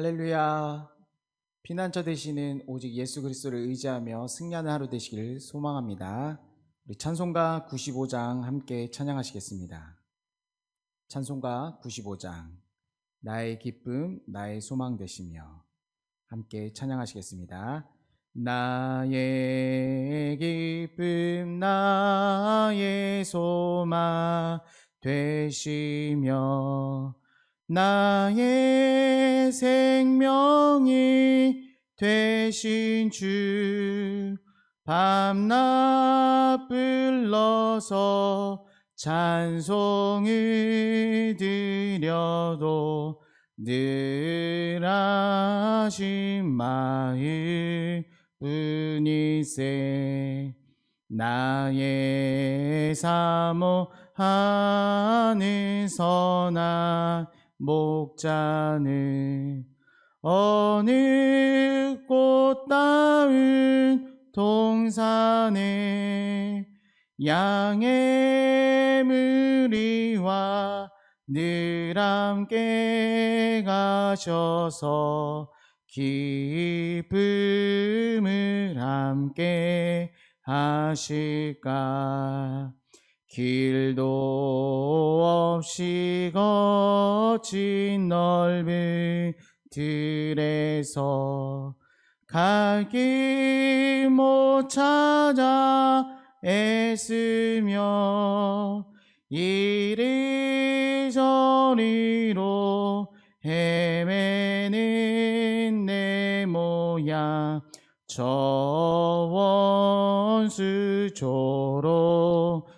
할렐루야. 피난처 되시는 오직 예수 그리스도를 의지하며 승리하는 하루 되시기를 소망합니다. 우리 찬송가 95장 함께 찬양하시겠습니다. 찬송가 95장 나의 기쁨 나의 소망 되시며 함께 찬양하시겠습니다. 나의 기쁨 나의 소망 되시며 나의 생명이 되신 주 밤낮 불러서 찬송을 드려도 늘 하신 마음 뿐이세. 나의 사모하는 선한 목자는 어느 꽃다운 동산에 양의 무리와 늘 함께 가셔서 기쁨을 함께 하실까. 길도 없이 거친 넓은 들에서 갈 길 못 찾아 애쓰며 이리저리로 헤매는 내 모양 저 원수 조로하도다.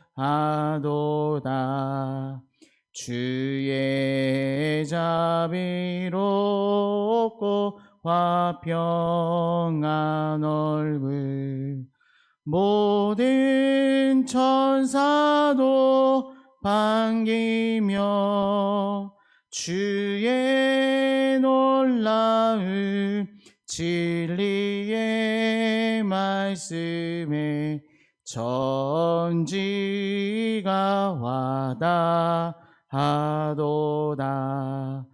주의 자비롭고 화평한 얼굴 모든 천사도 반기며 주의 놀라운 진리의 말씀에 천지가 와닿하도다.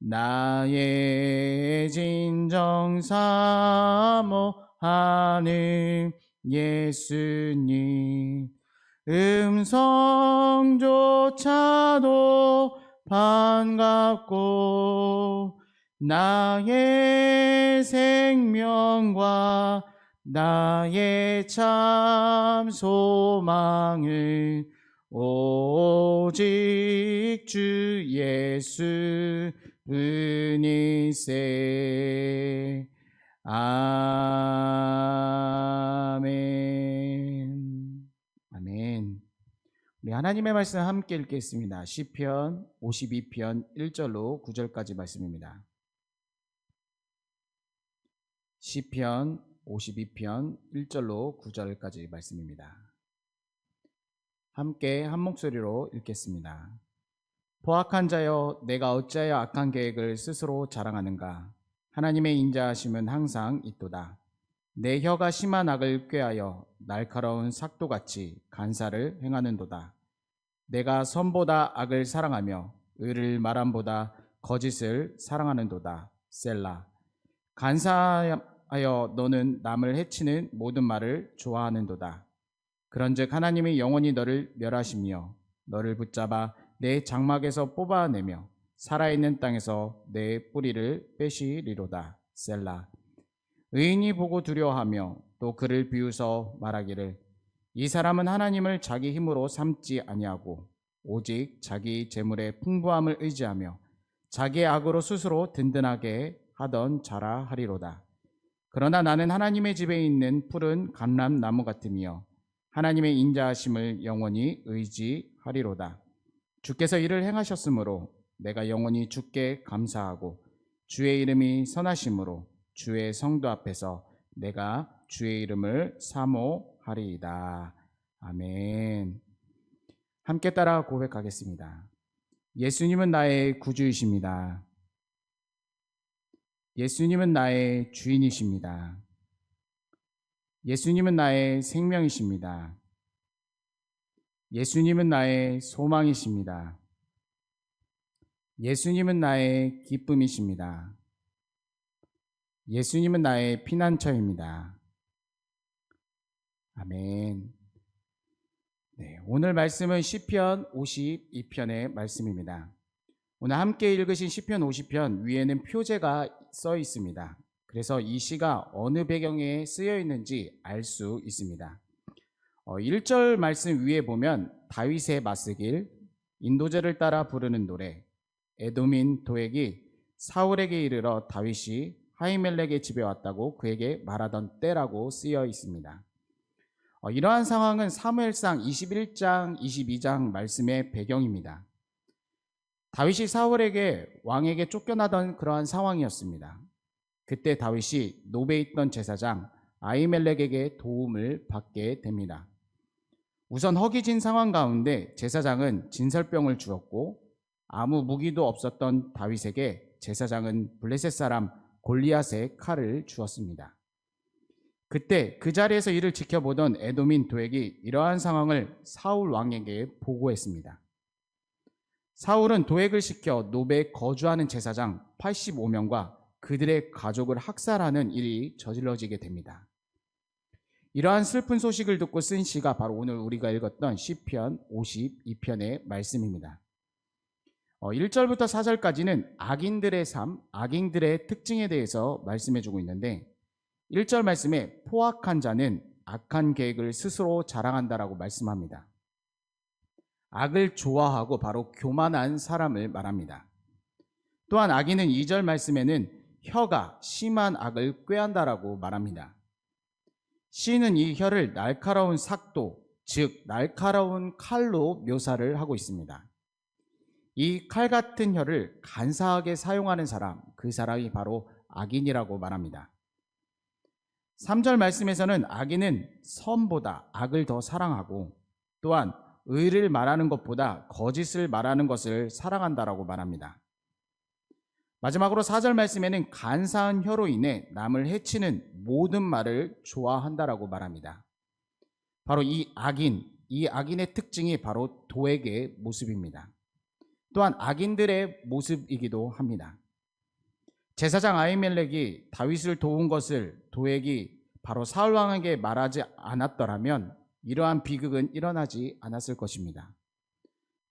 나의 진정 사모하는 예수님 음성조차도 반갑고 나의 생명과 나의 참 소망은 오직 주 예수 뿐이세. 아멘. 아멘. 우리 하나님의 말씀 함께 읽겠습니다. 시편 52편 1절로 9절까지 말씀입니다. 시편 52편 1절로 9절까지 말씀입니다. 함께 한 목소리로 읽겠습니다. 포악한 자여, 내가 어찌하여 악한 계획을 스스로 자랑하는가? 하나님의 인자하심은 항상 있도다. 내 혀가 심한 악을 꾀하여 날카로운 삭도같이 간사를 행하는도다. 내가 선보다 악을 사랑하며 의를 말함보다 거짓을 사랑하는도다. 셀라. 간사하여 너는 남을 해치는 모든 말을 좋아하는도다. 그런즉 하나님이 영원히 너를 멸하시며 너를 붙잡아 내 장막에서 뽑아내며 살아있는 땅에서 내 뿌리를 빼시리로다. 셀라. 의인이 보고 두려워하며 또 그를 비웃어 말하기를 이 사람은 하나님을 자기 힘으로 삼지 아니하고 오직 자기 재물의 풍부함을 의지하며 자기의 악으로 스스로 든든하게 하던 자라 하리로다. 그러나 나는 하나님의 집에 있는 푸른 감람나무 같으며 하나님의 인자하심을 영원히 의지하리로다. 주께서 이를 행하셨으므로 내가 영원히 주께 감사하고 주의 이름이 선하심으로 주의 성도 앞에서 내가 주의 이름을 사모하리이다. 아멘. 함께 따라 고백하겠습니다. 예수님은 나의 구주이십니다. 예수님은 나의 주인이십니다. 예수님은 나의 생명이십니다. 예수님은 나의 소망이십니다. 예수님은 나의 기쁨이십니다. 예수님은 나의 피난처입니다. 아멘. 네, 오늘 말씀은 시편 52편의 말씀입니다. 오늘 함께 읽으신 시편 50편 위에는 표제가 써 있습니다. 그래서 이 시가 어느 배경에 쓰여 있는지 알 수 있습니다. 1절 말씀 위에 보면 다윗의 맞서길, 인도제를 따라 부르는 노래, 에돔인 도액이 사울에게 이르러 다윗이 하이멜렉의 집에 왔다고 그에게 말하던 때라고 쓰여 있습니다. 이러한 상황은 사무엘상 21장, 22장 말씀의 배경입니다. 다윗이 사울에게 왕에게 쫓겨나던 그러한 상황이었습니다. 그때 다윗이 노베에 있던 제사장 아히멜렉에게 도움을 받게 됩니다. 우선 허기진 상황 가운데 제사장은 진설병을 주었고 아무 무기도 없었던 다윗에게 제사장은 블레셋 사람 골리앗의 칼을 주었습니다. 그때 그 자리에서 이를 지켜보던 에돔인 도액이 이러한 상황을 사울 왕에게 보고했습니다. 사울은 도액을 시켜 노베에 거주하는 제사장 85명과 그들의 가족을 학살하는 일이 저질러지게 됩니다. 이러한 슬픈 소식을 듣고 쓴 시가 바로 오늘 우리가 읽었던 시편 52편의 말씀입니다. 1절부터 4절까지는 악인들의 삶, 악인들의 특징에 대해서 말씀해주고 있는데 1절 말씀에 포악한 자는 악한 계획을 스스로 자랑한다라고 말씀합니다. 악을 좋아하고 바로 교만한 사람을 말합니다. 또한 악인은 2절 말씀에는 혀가 심한 악을 꾀한다라고 말합니다. 시인은 이 혀를 날카로운 삭도, 즉 날카로운 칼로 묘사를 하고 있습니다. 이 칼 같은 혀를 간사하게 사용하는 사람, 그 사람이 바로 악인이라고 말합니다. 3절 말씀에서는 악인은 선보다 악을 더 사랑하고 또한 의를 말하는 것보다 거짓을 말하는 것을 사랑한다라고 말합니다. 마지막으로 4절 말씀에는 간사한 혀로 인해 남을 해치는 모든 말을 좋아한다라고 말합니다. 바로 이 악인의 특징이 바로 도액의 모습입니다. 또한 악인들의 모습이기도 합니다. 제사장 아히멜렉이 다윗을 도운 것을 도액이 바로 사울 왕에게 말하지 않았더라면 이러한 비극은 일어나지 않았을 것입니다.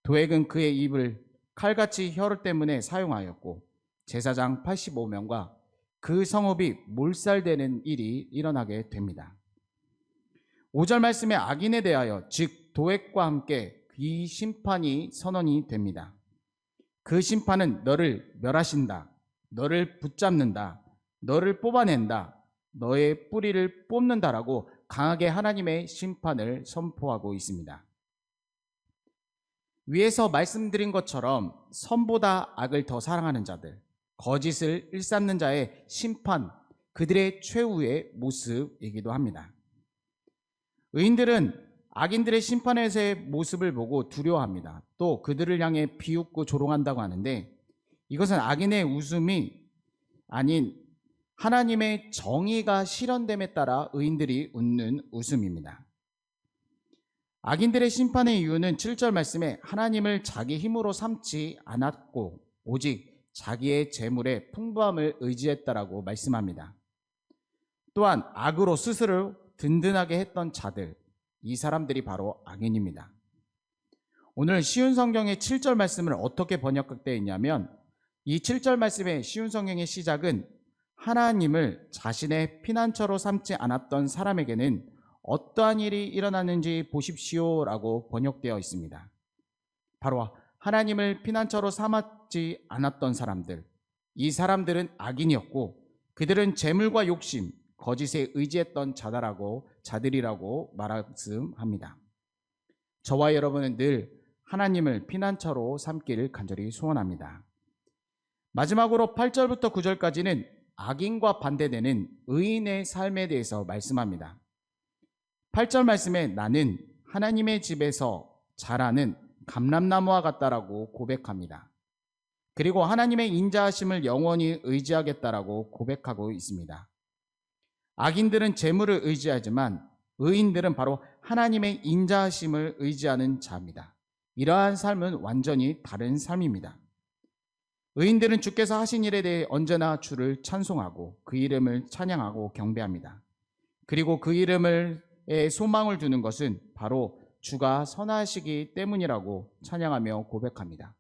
도액은 그의 입을 칼같이 혀 때문에 사용하였고 제사장 85명과 그 성읍이 몰살되는 일이 일어나게 됩니다. 5절 말씀에 악인에 대하여 즉 도액과 함께 이 심판이 선언이 됩니다. 그 심판은 너를 멸하신다, 너를 붙잡는다, 너를 뽑아낸다, 너의 뿌리를 뽑는다라고 강하게 하나님의 심판을 선포하고 있습니다. 위에서 말씀드린 것처럼 선보다 악을 더 사랑하는 자들, 거짓을 일삼는 자의 심판, 그들의 최후의 모습이기도 합니다. 의인들은 악인들의 심판에서의 모습을 보고 두려워합니다. 또 그들을 향해 비웃고 조롱한다고 하는데 이것은 악인의 웃음이 아닌 하나님의 정의가 실현됨에 따라 의인들이 웃는 웃음입니다. 악인들의 심판의 이유는 7절 말씀에 하나님을 자기 힘으로 삼지 않았고 오직 자기의 재물의 풍부함을 의지했다라고 말씀합니다. 또한 악으로 스스로 든든하게 했던 자들, 이 사람들이 바로 악인입니다. 오늘 쉬운 성경의 7절 말씀을 어떻게 번역되어 있냐면 이 7절 말씀의 쉬운 성경의 시작은 하나님을 자신의 피난처로 삼지 않았던 사람에게는 어떠한 일이 일어났는지 보십시오라고 번역되어 있습니다. 바로 하나님을 피난처로 삼았지 않았던 사람들, 이 사람들은 악인이었고 그들은 재물과 욕심, 거짓에 의지했던 자들이라고 말씀합니다. 저와 여러분은 늘 하나님을 피난처로 삼기를 간절히 소원합니다. 마지막으로 8절부터 9절까지는 악인과 반대되는 의인의 삶에 대해서 말씀합니다. 8절 말씀에 나는 하나님의 집에서 자라는 감람나무와 같다라고 고백합니다. 그리고 하나님의 인자하심을 영원히 의지하겠다라고 고백하고 있습니다. 악인들은 재물을 의지하지만 의인들은 바로 하나님의 인자하심을 의지하는 자입니다. 이러한 삶은 완전히 다른 삶입니다. 의인들은 주께서 하신 일에 대해 언제나 주를 찬송하고 그 이름을 찬양하고 경배합니다. 그리고 그 이름을 소망을 두는 것은 바로 주가 선하시기 때문이라고 찬양하며 고백합니다.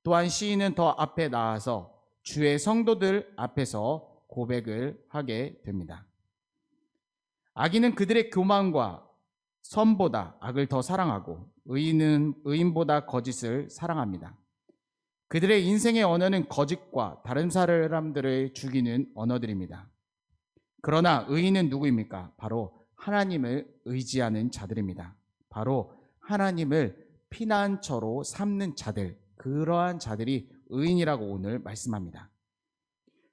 또한 시인은 더 앞에 나아서 주의 성도들 앞에서 고백을 하게 됩니다. 악인은 그들의 교만과 선보다 악을 더 사랑하고 의인은 의인보다 거짓을 사랑합니다. 그들의 인생의 언어는 거짓과 다른 사람들을 죽이는 언어들입니다. 그러나 의인은 누구입니까? 바로 하나님을 의지하는 자들입니다. 바로 하나님을 피난처로 삼는 자들, 그러한 자들이 의인이라고 오늘 말씀합니다.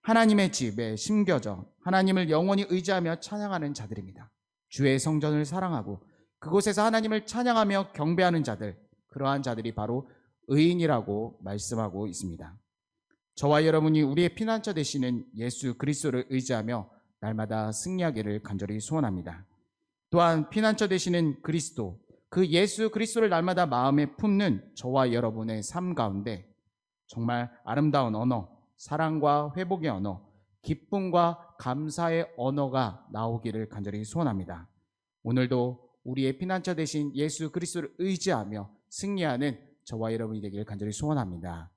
하나님의 집에 심겨져 하나님을 영원히 의지하며 찬양하는 자들입니다. 주의 성전을 사랑하고 그곳에서 하나님을 찬양하며 경배하는 자들, 그러한 자들이 바로 의인이라고 말씀하고 있습니다. 저와 여러분이 우리의 피난처 되시는 예수 그리스도를 의지하며 날마다 승리하기를 간절히 소원합니다. 또한 피난처 되시는 그리스도, 그 예수 그리스도를 날마다 마음에 품는 저와 여러분의 삶 가운데 정말 아름다운 언어, 사랑과 회복의 언어, 기쁨과 감사의 언어가 나오기를 간절히 소원합니다. 오늘도 우리의 피난처 되신 예수 그리스도를 의지하며 승리하는 저와 여러분이 되기를 간절히 소원합니다.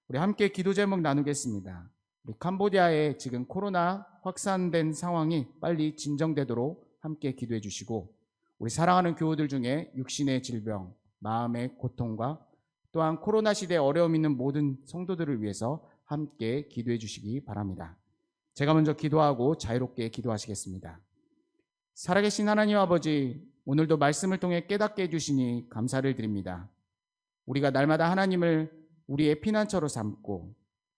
우리 함께 기도 제목 나누겠습니다. 우리 캄보디아에 지금 코로나 확산된 상황이 빨리 진정되도록 함께 기도해 주시고, 우리 사랑하는 교우들 중에 육신의 질병, 마음의 고통과 또한 코로나 시대에 어려움 있는 모든 성도들을 위해서 함께 기도해 주시기 바랍니다. 제가 먼저 기도하고 자유롭게 기도하시겠습니다. 살아계신 하나님 아버지, 오늘도 말씀을 통해 깨닫게 해주시니 감사를 드립니다. 우리가 날마다 하나님을 우리의 피난처로 삼고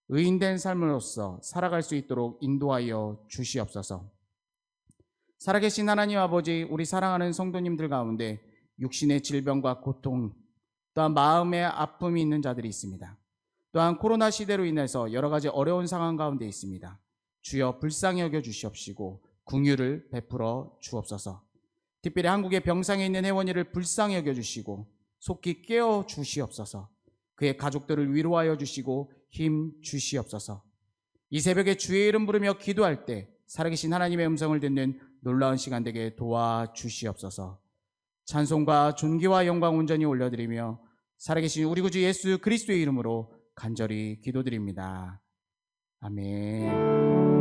의인된 삶으로서 살아갈 수 있도록 인도하여 주시옵소서. 살아계신 하나님 아버지, 우리 사랑하는 성도님들 가운데 육신의 질병과 고통, 또한 마음의 아픔이 있는 자들이 있습니다. 또한 코로나 시대로 인해서 여러 가지 어려운 상황 가운데 있습니다. 주여 불쌍히 여겨 주시옵시고 긍휼을 베풀어 주옵소서. 특별히 한국의 병상에 있는 혜원이를 불쌍히 여겨 주시고 속히 깨워 주시옵소서. 그의 가족들을 위로하여 주시고 힘 주시옵소서. 이 새벽에 주의 이름 부르며 기도할 때 살아계신 하나님의 음성을 듣는 놀라운 시간 되게 도와주시옵소서. 찬송과 존귀와 영광 온전히 올려드리며 살아계신 우리 구주 예수 그리스도의 이름으로 간절히 기도드립니다. 아멘.